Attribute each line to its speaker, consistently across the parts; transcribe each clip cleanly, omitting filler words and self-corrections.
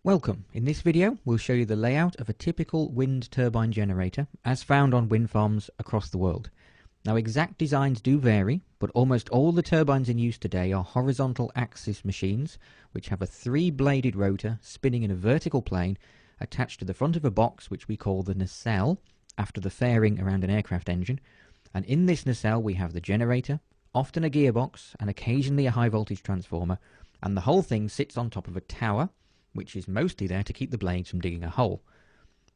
Speaker 1: Welcome. In this video, we'll show you the layout of a typical wind turbine generator as found on wind farms across the world. Now, exact designs do vary, but almost all the turbines in use today are horizontal axis machines, which have a three-bladed rotor spinning in a vertical plane attached to the front of a box which we call the nacelle, after the fairing around an aircraft engine. And in this nacelle we have the generator, often a gearbox, and occasionally a high-voltage transformer, and the whole thing sits on top of a tower, which is mostly there to keep the blades from digging a hole.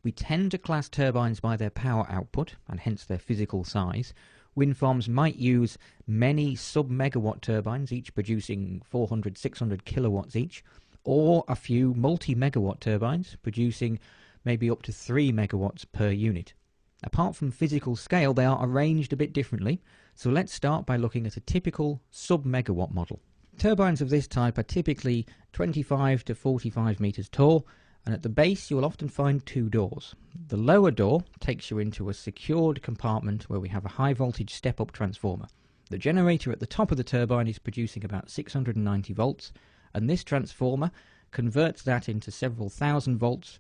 Speaker 1: We tend to class turbines by their power output, and hence their physical size. Wind farms might use many sub-megawatt turbines, each producing 400-600 kilowatts each, or a few multi-megawatt turbines, producing maybe up to 3 megawatts per unit. Apart from physical scale, they are arranged a bit differently, so let's start by looking at a typical sub-megawatt model. Turbines of this type are typically 25 to 45 meters tall, and at the base you will often find two doors. The lower door takes you into a secured compartment where we have a high voltage step-up transformer. The generator at the top of the turbine is producing about 690 volts, and this transformer converts that into several thousand volts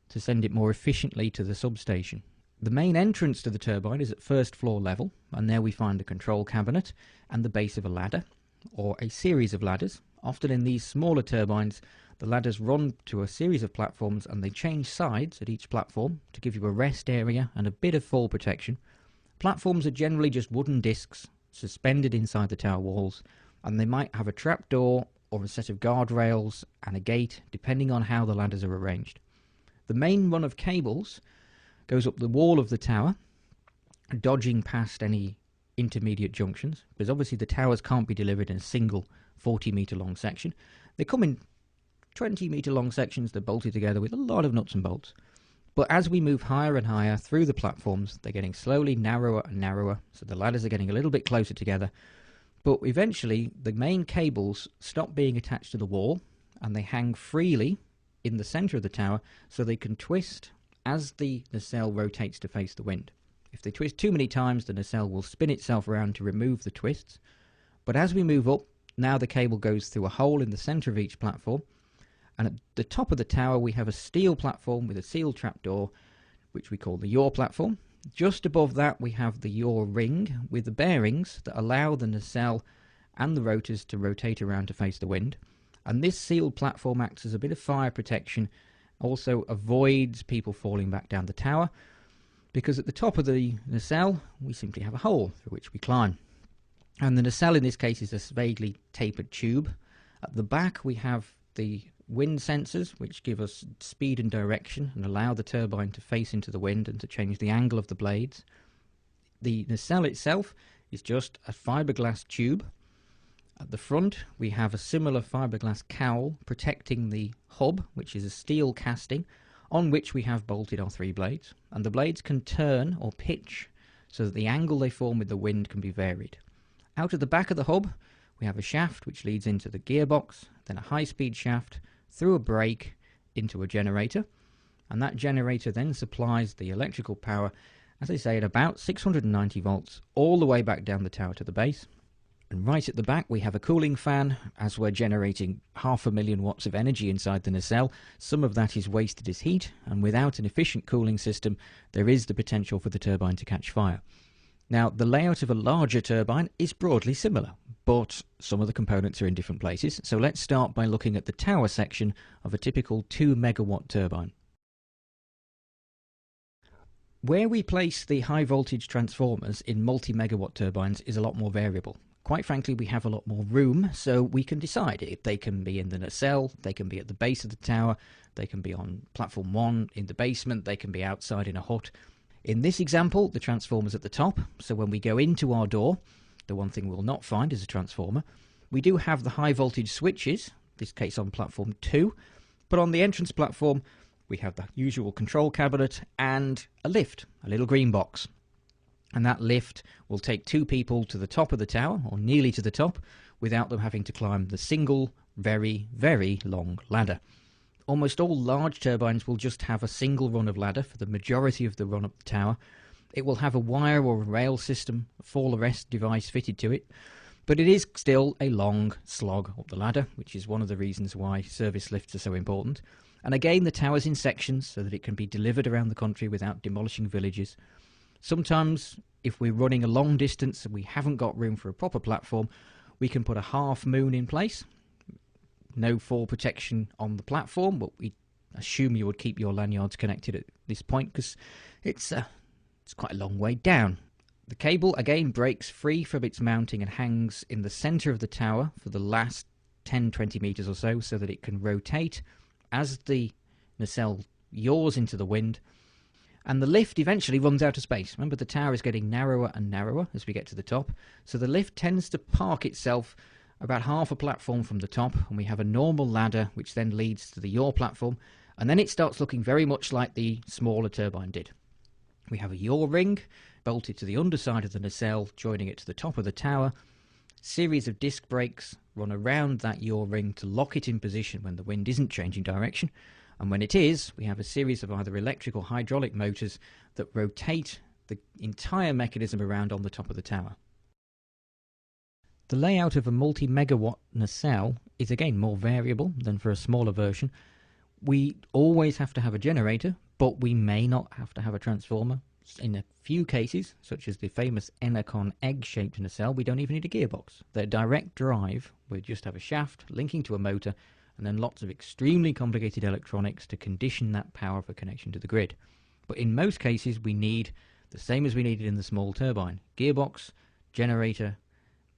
Speaker 1: to send it more efficiently to the substation. The main entrance to the turbine is at first floor level, and there we find the control cabinet and the base of a ladder, or a series of ladders. Often in these smaller turbines, the ladders run to a series of platforms and they change sides at each platform to give you a rest area and a bit of fall protection. Platforms are generally just wooden discs suspended inside the tower walls, and they might have a trapdoor or a set of guardrails and a gate depending on how the ladders are arranged. The main run of cables goes up the wall of the tower, dodging past any intermediate junctions, because obviously the towers can't be delivered in a single 40-meter long section. They come in 20-meter long sections that are bolted together with a lot of nuts and bolts. But as we move higher and higher through the platforms, they're getting slowly narrower and narrower, so the ladders are getting a little bit closer together. But eventually the main cables stop being attached to the wall and they hang freely in the center of the tower, so they can twist as the nacelle rotates to face the wind. If they twist too many times, the nacelle will spin itself around to remove the twists. But as we move up, now the cable goes through a hole in the center of each platform, and at the top of the tower we have a steel platform with a sealed trapdoor, which we call the yaw platform. Just above that we have the yaw ring with the bearings that allow the nacelle and the rotors to rotate around to face the wind. And this sealed platform acts as a bit of fire protection, also avoids people falling back down the tower, because at the top of the nacelle we simply have a hole through which we climb. And the nacelle in this case is a vaguely tapered tube. At the back we have the wind sensors, which give us speed and direction and allow the turbine to face into the wind and to change the angle of the blades. The nacelle itself is just a fiberglass tube. At the front we have a similar fiberglass cowl protecting the hub, which is a steel casting on which we have bolted our three blades, and the blades can turn or pitch so that the angle they form with the wind can be varied. Out at the back of the hub we have a shaft which leads into the gearbox, then a high-speed shaft through a brake into a generator, and that generator then supplies the electrical power, as I say, at about 690 volts all the way back down the tower to the base. And right at the back we have a cooling fan, as we're generating 500,000 watts of energy inside the nacelle. Some of that is wasted as heat, and without an efficient cooling system there is the potential for the turbine to catch fire. Now, the layout of a larger turbine is broadly similar, but some of the components are in different places, so let's start by looking at the tower section of a typical 2 megawatt turbine. Where we place the high voltage transformers in multi-megawatt turbines is a lot more variable. Quite frankly, we have a lot more room, so we can decide if they can be in the nacelle, they can be at the base of the tower, they can be on platform 1 in the basement, they can be outside in a hut. In this example, the transformer's at the top, so when we go into our door, the one thing we'll not find is a transformer. We do have the high voltage switches, this case on platform 2, but on the entrance platform we have the usual control cabinet and a lift, a little green box. And that lift will take two people to the top of the tower, or nearly to the top, without them having to climb the single, very, very long ladder. Almost all large turbines will just have a single run of ladder for the majority of the run up the tower. It will have a wire or a rail system, a fall arrest device fitted to it, but it is still a long slog up the ladder, which is one of the reasons why service lifts are so important. And again, the tower's in sections so that it can be delivered around the country without demolishing villages. Sometimes, if we're running a long distance and we haven't got room for a proper platform, we can put a half moon in place. No fall protection on the platform, but we assume you would keep your lanyards connected at this point because it's quite a long way down. The cable again breaks free from its mounting and hangs in the centre of the tower for the last 10-20 metres or so that it can rotate as the nacelle yaws into the wind, and the lift eventually runs out of space. Remember, the tower is getting narrower and narrower as we get to the top, so the lift tends to park itself about half a platform from the top, and we have a normal ladder which then leads to the yaw platform, and then it starts looking very much like the smaller turbine did. We have a yaw ring bolted to the underside of the nacelle, joining it to the top of the tower. Series of disc brakes run around that yaw ring to lock it in position when the wind isn't changing direction, and when it is, we have a series of either electric or hydraulic motors that rotate the entire mechanism around on the top of the tower. The layout of a multi-megawatt nacelle is again more variable than for a smaller version. We always have to have a generator, but we may not have to have a transformer. In a few cases, such as the famous Enercon egg-shaped nacelle, we don't even need a gearbox. They're direct drive. We just have a shaft linking to a motor, and then lots of extremely complicated electronics to condition that power for connection to the grid. But in most cases, we need the same as we needed in the small turbine: gearbox, generator,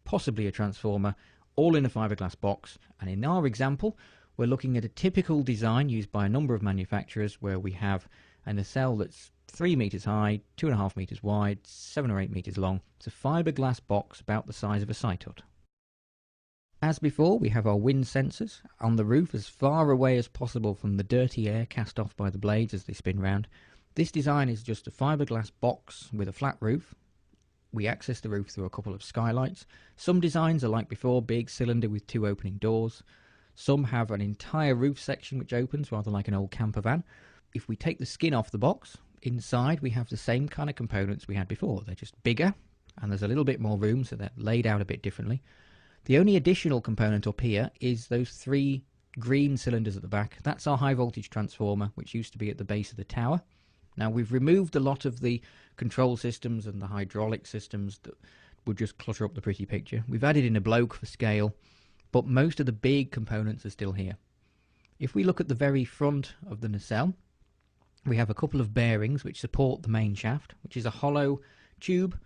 Speaker 1: possibly a transformer, all in a fiberglass box. And in our example, we're looking at a typical design used by a number of manufacturers where we have a nacelle that's 3 metres high, 2.5 metres wide, 7 or 8 metres long. It's a fiberglass box about the size of a site hut. As before, we have our wind sensors on the roof as far away as possible from the dirty air cast off by the blades as they spin round. This design is just a fiberglass box with a flat roof. We access the roof through a couple of skylights. Some designs are like before, big cylinder with 2 opening doors. Some have an entire roof section which opens, rather like an old camper van. If we take the skin off the box, inside we have the same kind of components we had before. They're just bigger, and there's a little bit more room, so they're laid out a bit differently. The only additional component up here is those 3 green cylinders at the back. That's our high voltage transformer, which used to be at the base of the tower. Now, we've removed a lot of the control systems and the hydraulic systems that would just clutter up the pretty picture. We've added in a bloke for scale, but most of the big components are still here. If we look at the very front of the nacelle, we have a couple of bearings which support the main shaft, which is a hollow tube,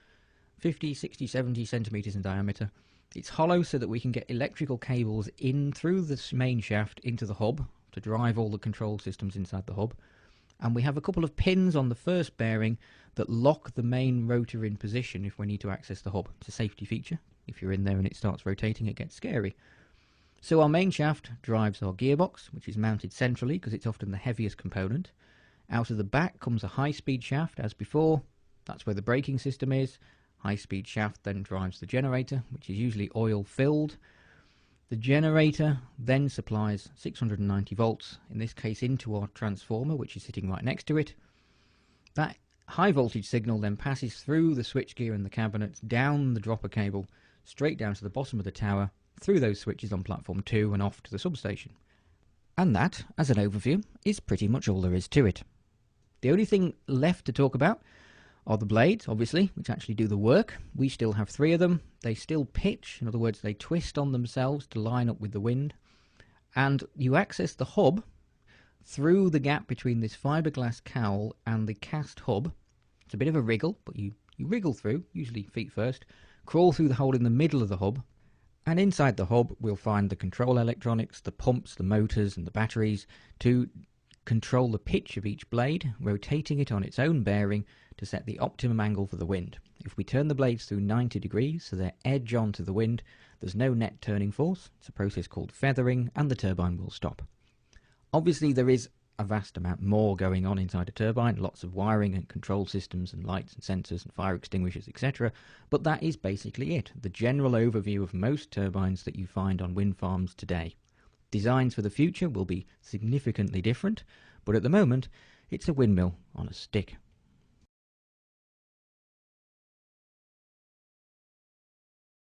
Speaker 1: 50, 60, 70 centimetres in diameter. It's hollow so that we can get electrical cables in through this main shaft into the hub to drive all the control systems inside the hub. And we have a couple of pins on the first bearing that lock the main rotor in position if we need to access the hub. It's a safety feature. If you're in there and it starts rotating, it gets scary. So our main shaft drives our gearbox, which is mounted centrally because it's often the heaviest component. Out of the back comes a high-speed shaft, as before. That's where the braking system is. High-speed shaft then drives the generator, which is usually oil-filled. The generator then supplies 690 volts, in this case into our transformer, which is sitting right next to it. That high-voltage signal then passes through the switchgear and the cabinets, down the dropper cable, straight down to the bottom of the tower, through those switches on platform 2 and off to the substation. And that, as an overview, is pretty much all there is to it. The only thing left to talk about are the blades, obviously, which actually do the work. We still have 3 of them. They still pitch, in other words, they twist on themselves to line up with the wind. And you access the hub through the gap between this fiberglass cowl and the cast hub. It's a bit of a wriggle, but you wriggle through, usually feet first, crawl through the hole in the middle of the hub, and inside the hub we'll find the control electronics, the pumps, the motors and the batteries to control the pitch of each blade, rotating it on its own bearing to set the optimum angle for the wind. If we turn the blades through 90 degrees so they're edge on to the wind, there's no net turning force. It's a process called feathering, and the turbine will stop. Obviously there is a vast amount more going on inside a turbine, lots of wiring and control systems and lights and sensors and fire extinguishers, etc. But that is basically it, the general overview of most turbines that you find on wind farms today. Designs for the future will be significantly different, but at the moment it's a windmill on a stick.